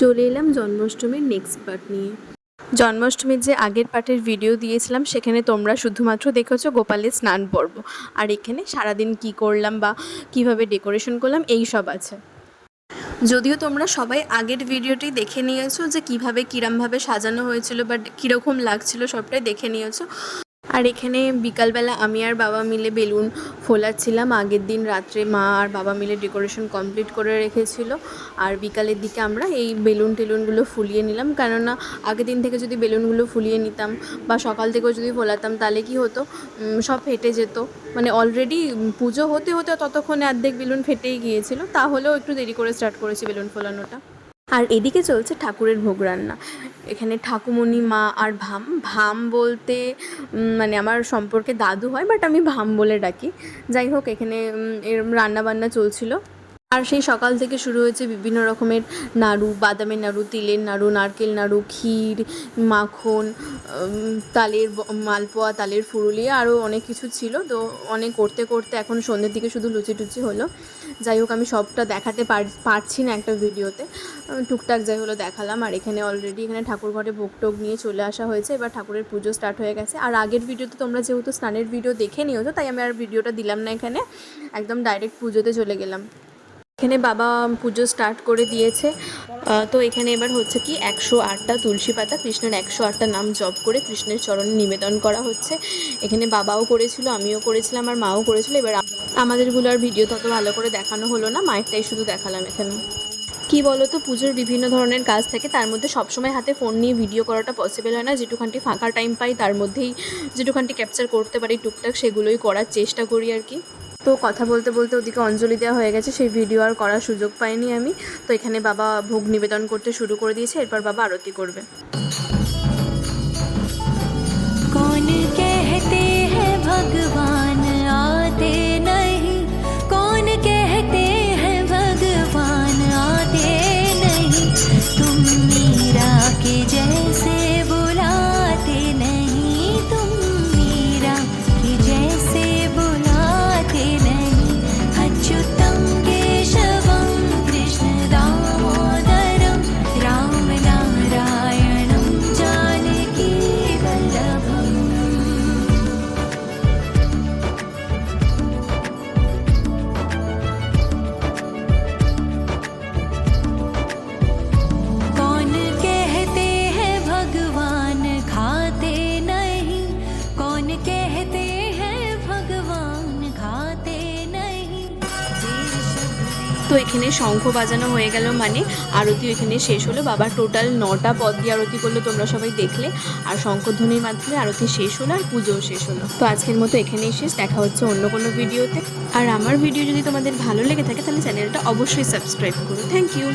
চলে এলাম জন্মাষ্টমীর নেক্সট পার্ট নিয়ে। জন্মাষ্টমীর যে আগের পার্টের ভিডিও দিয়েছিলাম সেখানে তোমরা শুধুমাত্র দেখেছো গোপালের স্নান পর্ব, আর এখানে সারাদিন কি করলাম বা কিভাবে ডেকোরেশন করলাম এই সব আছে। যদিও তোমরা সবাই আগের ভিডিওটি দেখে নিয়েছো যে কিভাবে কিরমভাবে সাজানো হয়েছিল বা কীরকম লাগছিল সবটাই দেখে নিয়েছো। আর এখানে বিকালবেলা আমি আর বাবা মিলে বেলুন ফোলাচ্ছিলাম। আগের দিন রাত্রে মা আর বাবা মিলে ডেকোরেশন কমপ্লিট করে রেখেছিল, আর বিকালের দিকে আমরা এই টেলুনগুলো ফুলিয়ে নিলাম। কেননা আগের দিন থেকে যদি বেলুনগুলো ফুলিয়ে নিতাম বা সকাল থেকেও যদি ফোলাতাম তাহলে কি হতো, সব ফেটে যেত। মানে অলরেডি পুজো হতে হতে ততক্ষণে অর্ধেক বেলুন ফেটেই গিয়েছিল, তাহলেও একটু দেরি করে স্টার্ট করেছি বেলুন ফোলানোটা। আর এদিকে চলছে ঠাকুরের ভোগ রান্না। এখানে ঠাকুমণি, মা আর ভাম বলতে মানে আমার সম্পর্কে দাদু হয়, বাট আমি ভাম বলে ডাকি। যাই হোক, এখানে এরম রান্নাবান্না চলছিল। আর সেই সকাল থেকে শুরু হয়েছে বিভিন্ন রকমের নাড়ু, বাদামের নাড়ু, তিলের নাড়ু, নারকেল নাড়ু, ক্ষীর, মাখন, তালের মালপোয়া, তালের ফুরুলি, আরও অনেক কিছু ছিল। তো অনেক করতে করতে এখন সন্ধ্যের দিকে শুধু লুচি টুচি হলো। যাই হোক, আমি সবটা দেখাতে পারছি না একটা ভিডিওতে, টুকটাক যাই হলো দেখালাম। আর এখানে অলরেডি এখানে ঠাকুর ঘরে ভোগ টোগ নিয়ে চলে আসা হয়েছে, এবার ঠাকুরের পুজো স্টার্ট হয়ে গেছে। আর আগের ভিডিওতে তোমরা যেহেতু স্নানের ভিডিও দেখে নিয়েছো, তাই আমি আর ভিডিওটা দিলাম না, এখানে একদম ডাইরেক্ট পুজোতে চলে গেলাম। এখানে বাবা পুজো স্টার্ট করে দিয়েছে। তো এখানে এবার হচ্ছে কি 108টা তুলসী পাতা কৃষ্ণের 108টা নাম জপ করে কৃষ্ণের চরণে নিবেদন করা হচ্ছে। এখানে বাবাও করেছিল, আমিও করেছিলাম, আর মাও করেছিল। এবার আমাদেরগুলো আর ভিডিও তত ভালো করে দেখানো হলো না, মায়েরটাই শুধু দেখালাম। এখানে কী বলো তো, পুজোর বিভিন্ন ধরনের কাজ থাকে, তার মধ্যে সবসময় হাতে ফোন নিয়ে ভিডিও করাটা পসিবল হয় না। যেটুখানটি ফাঁকা টাইম পাই তার মধ্যেই যেটুখানটি ক্যাপচার করতে পারি টুকটাক সেগুলোই করার চেষ্টা করি আর কি। তো কথা বলতে বলতে ওদিকে অঞ্জলি দেওয়া হয়ে গেছে, সেই ভিডিও আর করার সুযোগ পাইনি আমি। তো এখানে বাবা ভোগ নিবেদন করতে শুরু করে দিয়েছে, এরপর বাবা আরতি করবে। कौन कहते हैं भगवान आते नहीं, कौन कहते हैं भगवान आते नहीं, तुम मीरा के जैसे बुलाते नहीं, तुम मीरा के जैसे बुलाते नहीं, अच्युतम केशवम कृष्ण दामोदरम राम नारायणम जानकी वल्लभम। कौन कहते हैं भगवान खाते नहीं, कौन कहते हैं भगवान खाते नहीं। তো এখানে শঙ্খ বাজানো হয়ে গেল, মানে আরতি এখানে শেষ হলো। বাবা টোটাল 9টা পদ দিয়ে আরতি করলো, তোমরা সবাই দেখলে। আর শঙ্খধ্বনির মাধ্যমে আরতি শেষ হলো, আর পুজোও শেষ হলো। তো আজকের মতো এখানেই শেষ, দেখা হচ্ছে অন্য কোনো ভিডিওতে। আর আমার ভিডিও যদি তোমাদের ভালো লেগে থাকে তাহলে চ্যানেলটা অবশ্যই সাবস্ক্রাইব করো। Thank you.